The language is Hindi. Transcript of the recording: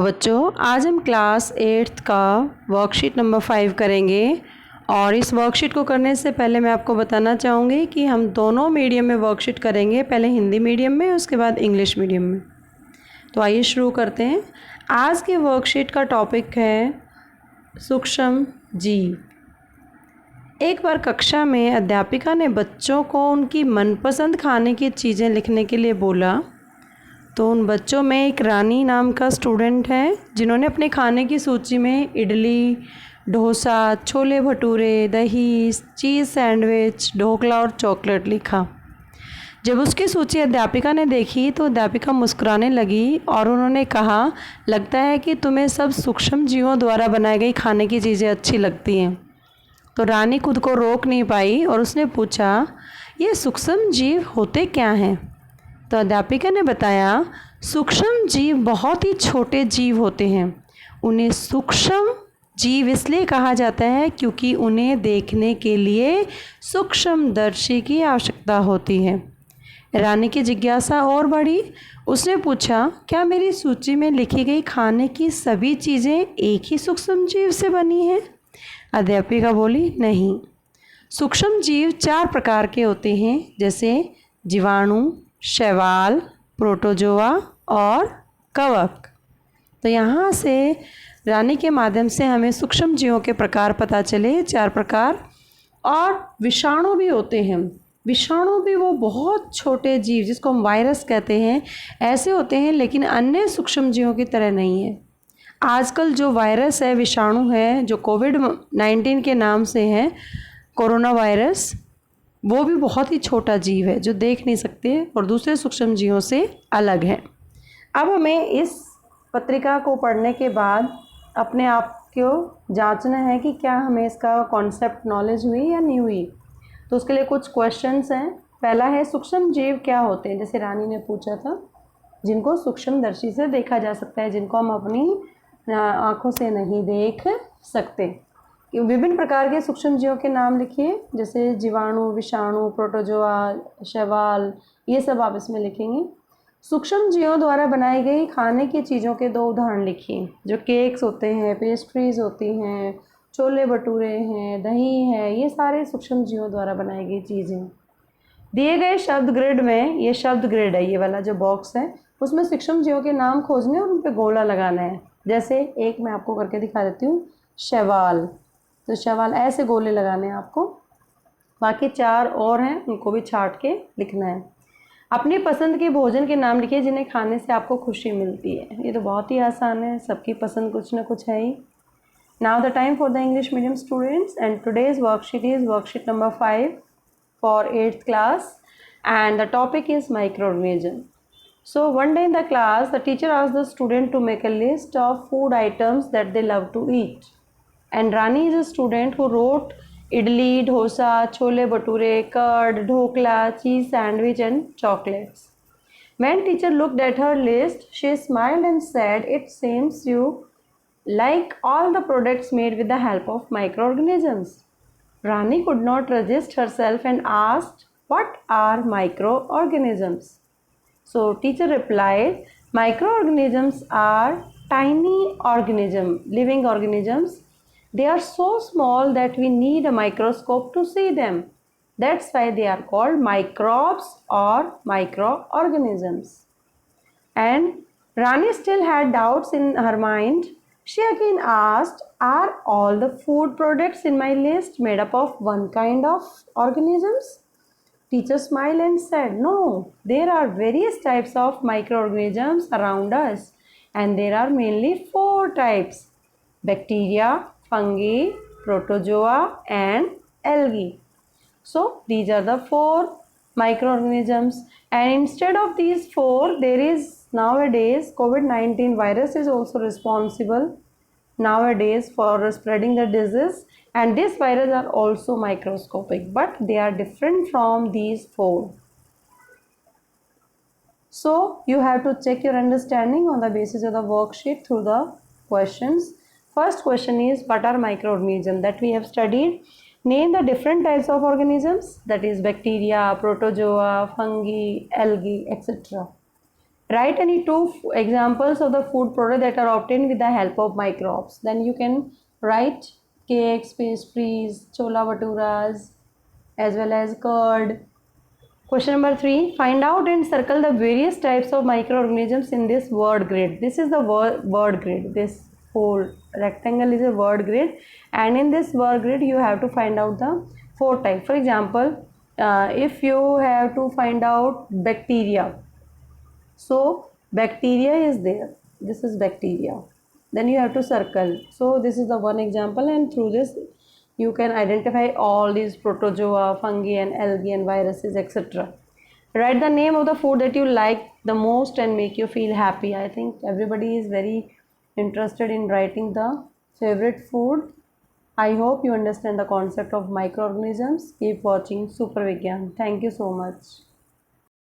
बच्चों, आज हम क्लास 8th का वर्कशीट नंबर 5 करेंगे। और इस वर्कशीट को करने से पहले मैं आपको बताना चाहूँगी कि हम दोनों मीडियम में वर्कशीट करेंगे, पहले हिंदी मीडियम में, उसके बाद इंग्लिश मीडियम में। तो आइए शुरू करते हैं। आज के वर्कशीट का टॉपिक है सूक्ष्म जीव। एक बार कक्षा में अध्यापिका ने बच्चों को उनकी मनपसंद खाने की चीज़ें लिखने के लिए बोला। तो उन बच्चों में एक रानी नाम का स्टूडेंट है जिन्होंने अपने खाने की सूची में इडली, डोसा, छोले भटूरे, दही, चीज़ सैंडविच, ढोकला और चॉकलेट लिखा। जब उसकी सूची अध्यापिका ने देखी तो अध्यापिका मुस्कुराने लगी और उन्होंने कहा, लगता है कि तुम्हें सब सूक्ष्म जीवों द्वारा बनाई गई खाने की चीज़ें अच्छी लगती हैं। तो रानी खुद को रोक नहीं पाई और उसने पूछा, ये सूक्ष्म जीव होते क्या हैं? तो अध्यापिका ने बताया, सूक्ष्म जीव बहुत ही छोटे जीव होते हैं। उन्हें सूक्ष्म जीव इसलिए कहा जाता है क्योंकि उन्हें देखने के लिए सूक्ष्मदर्शी की आवश्यकता होती है। रानी की जिज्ञासा और बढ़ी। उसने पूछा, क्या मेरी सूची में लिखी गई खाने की सभी चीज़ें एक ही सूक्ष्म जीव से बनी हैं? अध्यापिका बोली, नहीं। सूक्ष्म जीव 4 प्रकार के होते हैं, जैसे जीवाणु, शैवाल, प्रोटोजोआ और कवक। तो यहाँ से रानी के माध्यम से हमें सूक्ष्म जीवों के प्रकार पता चले, 4 प्रकार। और विषाणु भी होते हैं। विषाणु भी वो बहुत छोटे जीव जिसको हम वायरस कहते हैं, ऐसे होते हैं, लेकिन अन्य सूक्ष्म जीवों की तरह नहीं है। आजकल जो वायरस है, विषाणु है, जो कोविड-19 के नाम से है, कोरोना वायरस, वो भी बहुत ही छोटा जीव है जो देख नहीं सकते और दूसरे सूक्ष्म जीवों से अलग है। अब हमें इस पत्रिका को पढ़ने के बाद अपने आप को जांचना है कि क्या हमें इसका कॉन्सेप्ट नॉलेज हुई या नहीं हुई। तो उसके लिए कुछ क्वेश्चंस हैं। पहला है, सूक्ष्म जीव क्या होते हैं? जैसे रानी ने पूछा था, जिनको सूक्ष्मदर्शी से देखा जा सकता है, जिनको हम अपनी आँखों से नहीं देख सकते। विभिन्न प्रकार के सूक्ष्म जीवों के नाम लिखिए, जैसे जीवाणु, विषाणु, प्रोटोजोआ, शैवाल, ये सब आप इसमें लिखेंगे। सूक्ष्म जीवों द्वारा बनाई गई खाने की चीज़ों के 2 उदाहरण लिखिए। जो केक्स होते हैं, पेस्ट्रीज होती हैं, छोले भटूरे हैं, दही है, ये सारे सूक्ष्म जीवों द्वारा बनाई गई चीज़ें। दिए गए शब्द ग्रिड में, ये शब्द ग्रिड है, ये वाला जो बॉक्स है, उसमें सूक्ष्म जीवों के नाम खोजने और उन पर गोला लगाना है। जैसे एक मैं आपको करके दिखा देती हूँ, शैवाल। तो शैवाल ऐसे गोले लगाने हैं आपको। बाकी 4 और हैं, उनको भी छाट के लिखना है। अपनी पसंद के भोजन के नाम लिखिए जिन्हें खाने से आपको खुशी मिलती है। ये तो बहुत ही आसान है, सबकी पसंद कुछ ना कुछ है ही। Now the time for the English medium students and today's worksheet is worksheet number 5 for 8th class and the topic is microorganism. So one day in the class, the teacher asked the student to make a list of food items that they love to eat. And Rani is a student who wrote idli, dosa, chole bhature, curd, dhokla, cheese sandwich and chocolates. When teacher looked at her list, she smiled and said, it seems you like all the products made with the help of microorganisms. Rani could not resist herself and asked, what are microorganisms? So teacher replied, microorganisms are tiny living organisms. They are so small that we need a microscope to see them. That's why they are called microbes or microorganisms. And Rani still had doubts in her mind. She again asked, are all the food products in my list made up of one kind of organisms? Teacher smiled and said, no, there are various types of microorganisms around us, and there are mainly 4 types: bacteria, fungi, protozoa and algae. So these are the 4 microorganisms, and instead of these 4, there is nowadays COVID-19 virus is also responsible nowadays for spreading the disease, and this virus are also microscopic, but they are different from these 4. So you have to check your understanding on the basis of the worksheet through the questions. First question is, what are microorganisms? That we have studied. Name the different types of organisms, that is bacteria, protozoa, fungi, algae, etc. Write any examples of the food product that are obtained with the help of microbes. Then you can write cakes, pastries, chola bhaturas, as well as curd. Question number 3, find out and circle the various types of microorganisms in this word grid. This is the word grid. This whole rectangle is a word grid, and in this word grid you have to find out the 4 types. For example, if you have to find out bacteria, so bacteria is there, this is bacteria, then you have to circle. So this is the one example, and through this you can identify all these protozoa, fungi and algae and viruses, etc. Write the name of the food that you like the most and make you feel happy. I think everybody is very interested in writing the favorite food. I hope you understand the concept of microorganisms. Keep watching Super Vigyan. Thank you so much.